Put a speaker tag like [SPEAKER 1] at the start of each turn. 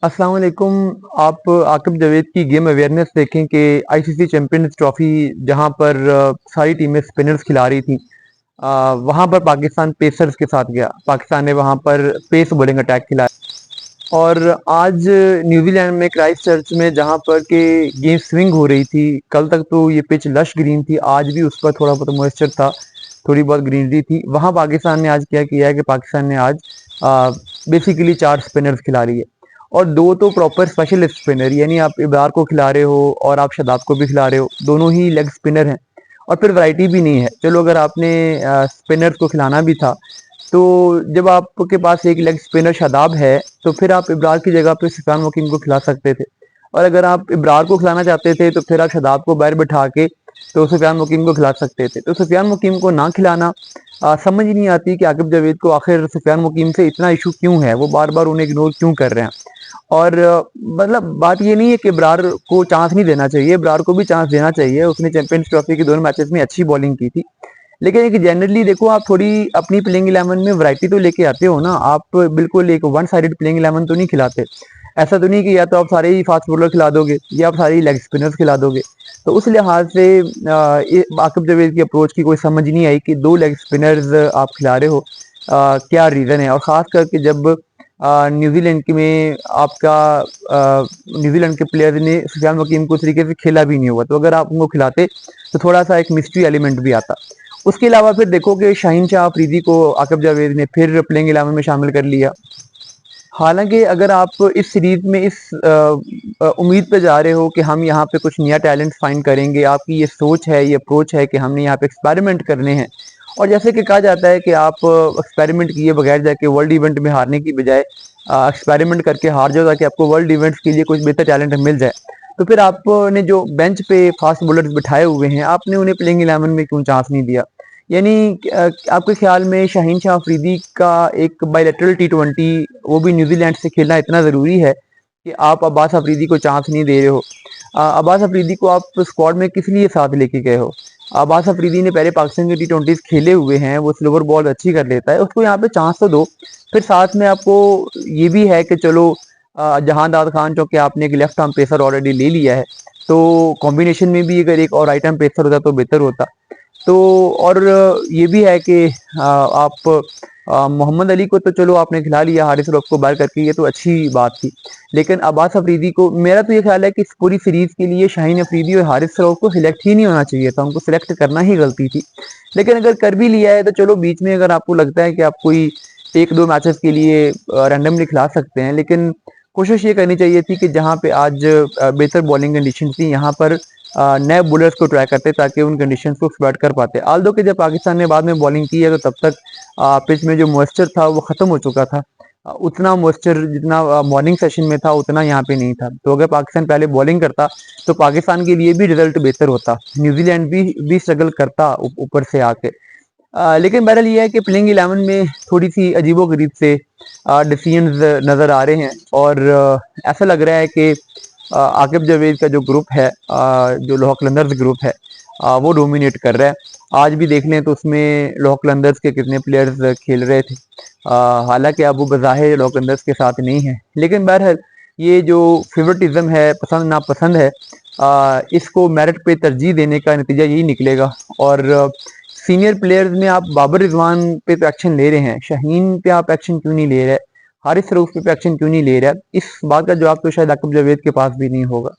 [SPEAKER 1] अस्सलाम वालेकुम। आप आकिब जावेद की गेम अवेयरनेस देखें कि आईसीसी चैंपियंस ट्रॉफी जहां पर सारी टीमें स्पिनर्स खिला रही थी, वहां पर पाकिस्तान पेसर्स के साथ गया। पाकिस्तान ने वहां पर पेस बॉलिंग अटैक खिलाया और आज न्यूजीलैंड में क्राइस्ट चर्च में जहां पर के गेम स्विंग हो रही थी। कल तक तो ये पिच लश ग्रीन थी, आज भी उस पर थोड़ा बहुत मॉइस्चर था, थोड़ी बहुत ग्रीनरी थी। वहां पाकिस्तान ने आज क्या किया है कि पाकिस्तान ने आज बेसिकली 4 स्पिनर्स खिला रही है और 2 तो प्रॉपर स्पेशलिस्ट स्पिनर, यानी आप इब्रार को खिला रहे हो और आप शदाब को भी खिला रहे हो, दोनों ही लेग स्पिनर हैं। और फिर वैरायटी भी नहीं है। चलो अगर आपने स्पिनर्स को खिलाना भी था तो जब आपके पास एक लेग स्पिनर शादाब है तो फिर आप इब्रार की जगह पे सुफियान वकीम को खिला सकते थे। और अगर आप इब्रार को खिलाना चाहते थे तो फिर आप शादाब को बाहर बिठा के तो सुफियान वकीम को खिला सकते थे। तो सुफियान वकीम को ना खिलाना, समझ ही नहीं आती कि आकिब जावेद को आखिर सुफियान वकीम से इतना इशू क्यों है, वो बार बार उन्हें इग्नोर क्यों कर रहे हैं। और मतलब बात ये नहीं है कि इब्रार को चांस नहीं देना चाहिए, इब्रार को भी चांस देना चाहिए। उसने चैंपियंस ट्रॉफी के दोनों मैचेस में अच्छी बॉलिंग की थी। लेकिन एक जनरली देखो, आप थोड़ी अपनी प्लेइंग 11 में वैरायटी तो लेके आते हो ना। आप बिल्कुल एक वन साइडेड प्लेइंग 11 तो नहीं खिलाते। ऐसा तो नहीं कि या तो आप सारे ही फास्ट बॉलर खिला दोगे या आप सारे ही लेग स्पिनर्स खिला दोगे। तो उस लिहाज से आकिब जावेद की अप्रोच की कोई समझ नहीं आई कि 2 लेग स्पिनर्स आप खिला रहे हो, क्या रीज़न है। और ख़ास करके जब न्यूजीलैंड की में आपका न्यूजीलैंड के प्लेयर ने सुफियान वकीम को उस तरीके से खेला भी नहीं हुआ, तो अगर आप उनको खिलाते तो थोड़ा सा एक मिस्ट्री एलिमेंट भी आता। उसके अलावा फिर देखो कि शाहीन शाह अफरीदी को आकिब जावेद ने फिर प्लेइंग 11 में शामिल कर लिया। हालांकि अगर आप इस सीरीज में इस उम्मीद पे जा रहे हो कि हम यहाँ पे कुछ नया टैलेंट फाइंड करेंगे, आपकी ये सोच है, ये अप्रोच है कि हमने यहाँ पे एक्सपेरिमेंट करने हैं, और जैसे कि कहा जाता है कि आप एक्सपेरिमेंट किए बगैर जाके वर्ल्ड इवेंट में हारने की बजाय एक्सपेरिमेंट करके हार जाओ ताकि आपको वर्ल्ड इवेंट्स के लिए कुछ बेहतर टैलेंट मिल जाए। तो फिर आपने जो बेंच पे फास्ट बॉलर्स बिठाए हुए हैं, आपने उन्हें प्लेइंग 11 में क्यों चांस नहीं दिया। यानी आपके ख्याल में शाहीन शाह अफरीदी का एक बायलैटरल टी20, वो भी न्यूजीलैंड से खेलना इतना ज़रूरी है कि आप अब्बास अफरीदी को चांस नहीं दे रहे हो। अब्बास अफरीदी को आप स्क्वाड में किस लिए साथ लेके गए हो। अब्बास अफरीदी ने पहले पाकिस्तान के टी20 खेले हुए हैं, वो स्लोवर बॉल अच्छी कर लेता है, उसको यहाँ पे चांस तो दो। फिर साथ में आपको ये भी है कि चलो जहांदाद खान, चूंकि आपने एक लेफ्ट आर्म पेसर ऑलरेडी ले लिया है, तो कॉम्बिनेशन में भी अगर एक और राइट आर्म पेसर होता तो बेहतर होता। तो और ये भी है कि आप मोहम्मद अली को तो चलो आपने खिला लिया हारिस रऊफ को बाहर करके, ये तो अच्छी बात थी। लेकिन अब्बास अफरीदी को, मेरा तो ये ख्याल है कि इस पूरी सीरीज के लिए शाहीन अफरीदी और हारिस रऊफ को सिलेक्ट ही नहीं होना चाहिए था, उनको सिलेक्ट करना ही गलती थी। लेकिन अगर कर भी लिया है तो चलो, बीच में अगर आपको लगता है कि आप कोई 1-2 मैचेस के लिए रैंडमली खिला सकते हैं, लेकिन कोशिश ये करनी चाहिए थी कि जहाँ पे आज बेहतर बॉलिंग कंडीशन थी, यहाँ पर नए बॉलर्स को ट्राई करते ताकि उन कंडीशंस को एक्सप्लॉइट कर पाते। आल्दो कि जब पाकिस्तान ने बाद में बॉलिंग की है तो तब तक पिच में जो मॉइस्चर था वो खत्म हो चुका था। उतना मॉइस्चर जितना मॉर्निंग सेशन में था उतना यहाँ पे नहीं था। तो अगर पाकिस्तान पहले बॉलिंग करता तो पाकिस्तान के लिए भी रिजल्ट बेहतर होता, न्यूजीलैंड भी स्ट्रगल करता ऊपर से आके। लेकिन बहरहाल ये है कि प्लेइंग 11 में थोड़ी सी अजीबो गरीब से डिसीजंस नज़र आ रहे हैं और ऐसा लग रहा है कि आकिब जावेद का जो ग्रुप है, जो लोहा कलंदर्स ग्रुप है, वो डोमिनेट कर रहा है। आज भी देख लें तो उसमें लोहा कलंदर्स के कितने प्लेयर्स खेल रहे थे। हालांकि अब वो बज़ाहिर लोहा कलंदर्स के साथ नहीं है, लेकिन बहरहाल ये जो फेवरेटिज्म है, पसंद नापसंद है, इसको मेरिट पे तरजीह देने का नतीजा यही निकलेगा। और सीनियर प्लेयर्स में आप बाबर रिजवान पे तो एक्शन ले रहे हैं, शाहीन पे आप एक्शन क्यों नहीं ले रहे, हारिस रऊफ पे एक्शन क्यों नहीं ले रहा, इस बात का जवाब तो शायद आकिब जावेद के पास भी नहीं होगा।